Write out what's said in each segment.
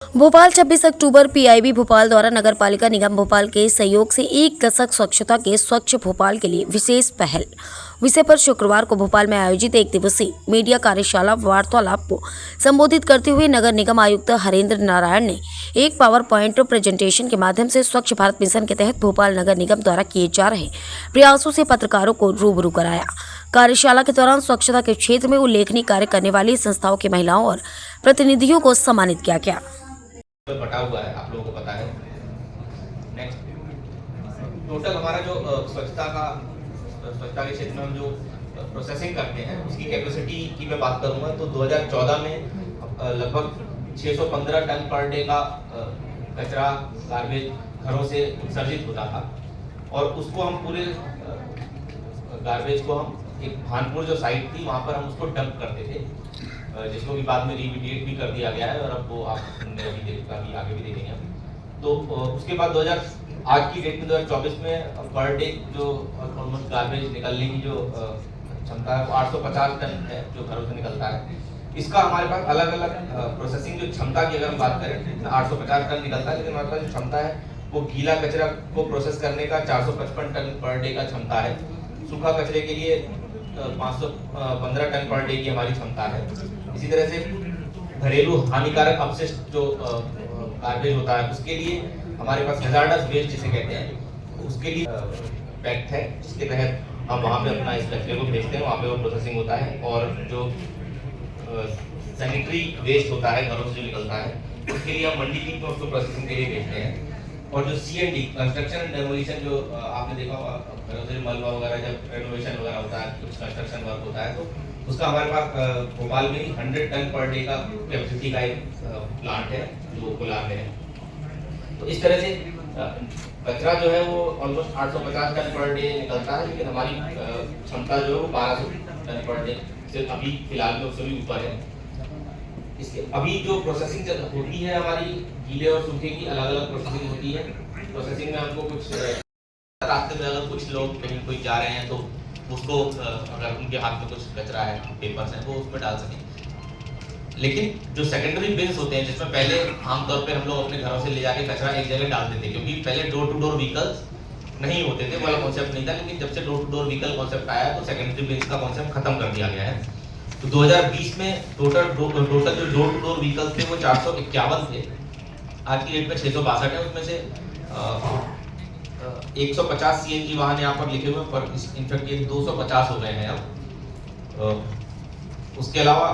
भोपाल 26 अक्टूबर PIB Bhopal द्वारा नगर पालिका निगम भोपाल के सहयोग से एक दशक स्वच्छता के स्वच्छ भोपाल के लिए विशेष पहल विषय पर शुक्रवार को भोपाल में आयोजित एक दिवसीय मीडिया कार्यशाला वार्तालाप को संबोधित करते हुए नगर निगम आयुक्त हरेंद्र नारायण ने एक पावर पॉइंट प्रेजेंटेशन के माध्यम से स्वच्छ भारत मिशन के तहत भोपाल नगर निगम द्वारा किए जा रहे प्रयासों से पत्रकारों को रूबरू कराया। कार्यशाला के दौरान स्वच्छता के क्षेत्र में उल्लेखनीय कार्य करने वाली संस्थाओं की महिलाओं और प्रतिनिधियों को सम्मानित किया गया। बटा हुआ है, आप लोगों को पता है। नेक्स्ट, टोटल हमारा जो स्वच्छता के क्षेत्र में हम जो प्रोसेसिंग करते हैं उसकी कैपेसिटी की मैं बात करूंगा तो 2014 में लगभग 615 टन पर डे का कचरा गार्बेज घरों से उत्सर्जित होता था और उसको हम पूरे गार्बेज को हम एक भानपुर जो साइट थी वहां पर हम उसको डंप करते थे, जिसको भी बाद में रिमीडिएट भी कर दिया गया है और अब वो आपने अभी आगे भी देखेंगे हम। तो उसके बाद आज की डेट में 2024 में पर डे जो ऑलमोस्ट गार्बेज निकलने की जो क्षमता है वो 850 टन है जो घरों से निकलता है। इसका हमारे पास अलग अलग प्रोसेसिंग जो क्षमता की अगर हम बात करें 850 टन निकलता है, लेकिन हमारे पास जो क्षमता है वो गीला कचरा को प्रोसेस करने का 455 टन पर डे का क्षमता है। सूखा कचरे के लिए 515 टन पर डे की हमारी क्षमता है। इसी तरह से घरेलू हानिकारक अपशिष्ट जो गार्बेज होता है उसके लिए हमारे पास हैजार्डस वेस्ट जिसे कहते हैं उसके लिए पैक्ट है, जिसके तहत हम वहाँ पे अपना इस कचरे को भेजते हैं, वहाँ पे वो प्रोसेसिंग होता है। और जो सैनिटरी वेस्ट होता है घरों से जो निकलता है उसके लिए हम मंडी में उसको प्रोसेसिंग के लिए भेजते हैं। और जो C&D कंस्ट्रक्शन एंड डेमोलिशन जो आपने देखा होगा मलबा वगैरह जब रेनोवेशन वगैरह होता है, कुछ कंस्ट्रक्शन वर्क होता है तो उसका हमारे पास भोपाल में ही 100 टन पर डे का कैपेसिटी का एक प्लांट है जो कोलार में है। तो इस तरह से कचरा जो है वो ऑलमोस्ट 850 टन पर डे निकलता है, लेकिन हमारी क्षमता जो है वो 1200 टन पर डे से अभी फिलहाल में उससे भी ऊपर है। इसके अभी जो प्रोसेसिंग होती है हमारी गीले और सूखे की अलग अलग प्रोसेसिंग होती है। प्रोसेसिंग में हमको कुछ रास्ते में अगर कुछ लोग कहीं कोई जा रहे हैं तो उसको अगर उनके हाथ में कुछ कचरा है, पेपर्स हैं, वो उसमें डाल सकें। लेकिन जो सेकेंडरी बिन्स होते हैं जिसमें पहले आमतौर पे हम लोग अपने घरों से ले जाके कचरा एक जगह डालते थे, क्योंकि पहले डोर टू डोर व्हीकल्स नहीं होते थे, वाला कॉन्सेप्ट नहीं था। लेकिन जब से door to door vehicle concept आया तो सेकेंडरी बिन्स का कॉन्सेप्ट खत्म कर दिया गया है। तो 2020 में टोटल जो डोर टू डोर व्हीकल्स थे वो 451 थे, आज की डेट में 662 है। उसमें से 150 CNG वाहन यहाँ पर लिखे हुए, पर इनफैक्ट ये 250 हो गए हैं अब। उसके अलावा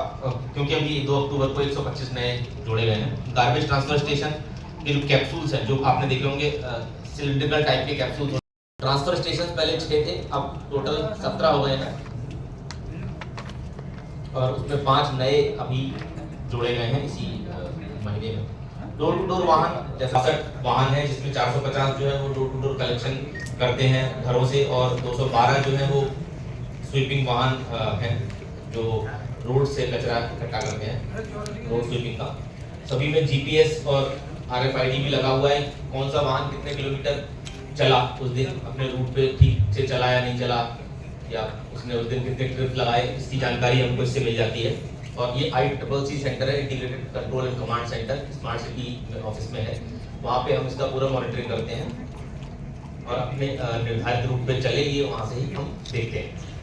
क्योंकि अभी 2 अक्टूबर को 125 नए जोड़े गए हैं। गार्बेज ट्रांसफर स्टेशन के जो कैप्सूल्स हैं जो आपने देखे होंगे सिलिंड्रिकल टाइप के कैप्सूल्स, ट्रांसफर स्टेशन पहले 6 थे, अब टोटल 17 हो गए हैं और उसमें 5 नए अभी जोड़े गए हैं इसी महीने में। डोर टू डोर वाहन जैसा 60 वाहन है, जिसमें 450 जो है वो डोर टू डोर कलेक्शन करते हैं घरों से और 212 जो है वो स्वीपिंग वाहन हैं जो रोड से कचरा इकट्ठा करते हैं, रोड स्वीपिंग का। सभी में GPS और RFID भी लगा हुआ है, कौन सा वाहन कितने किलोमीटर चला उस दिन, अपने रूट पे ठीक से चला या नहीं चला, या उसने उस दिन कितने ट्रिप लगाए, इसकी जानकारी हमको इससे मिल जाती है। और ये ICCC सेंटर है, integrated control and command centre, smart city office में है। वहाँ पे हम इसका पूरा मॉनिटरिंग करते हैं और अपने निर्धारित रूट पे चले ये वहाँ से ही हम देखते हैं।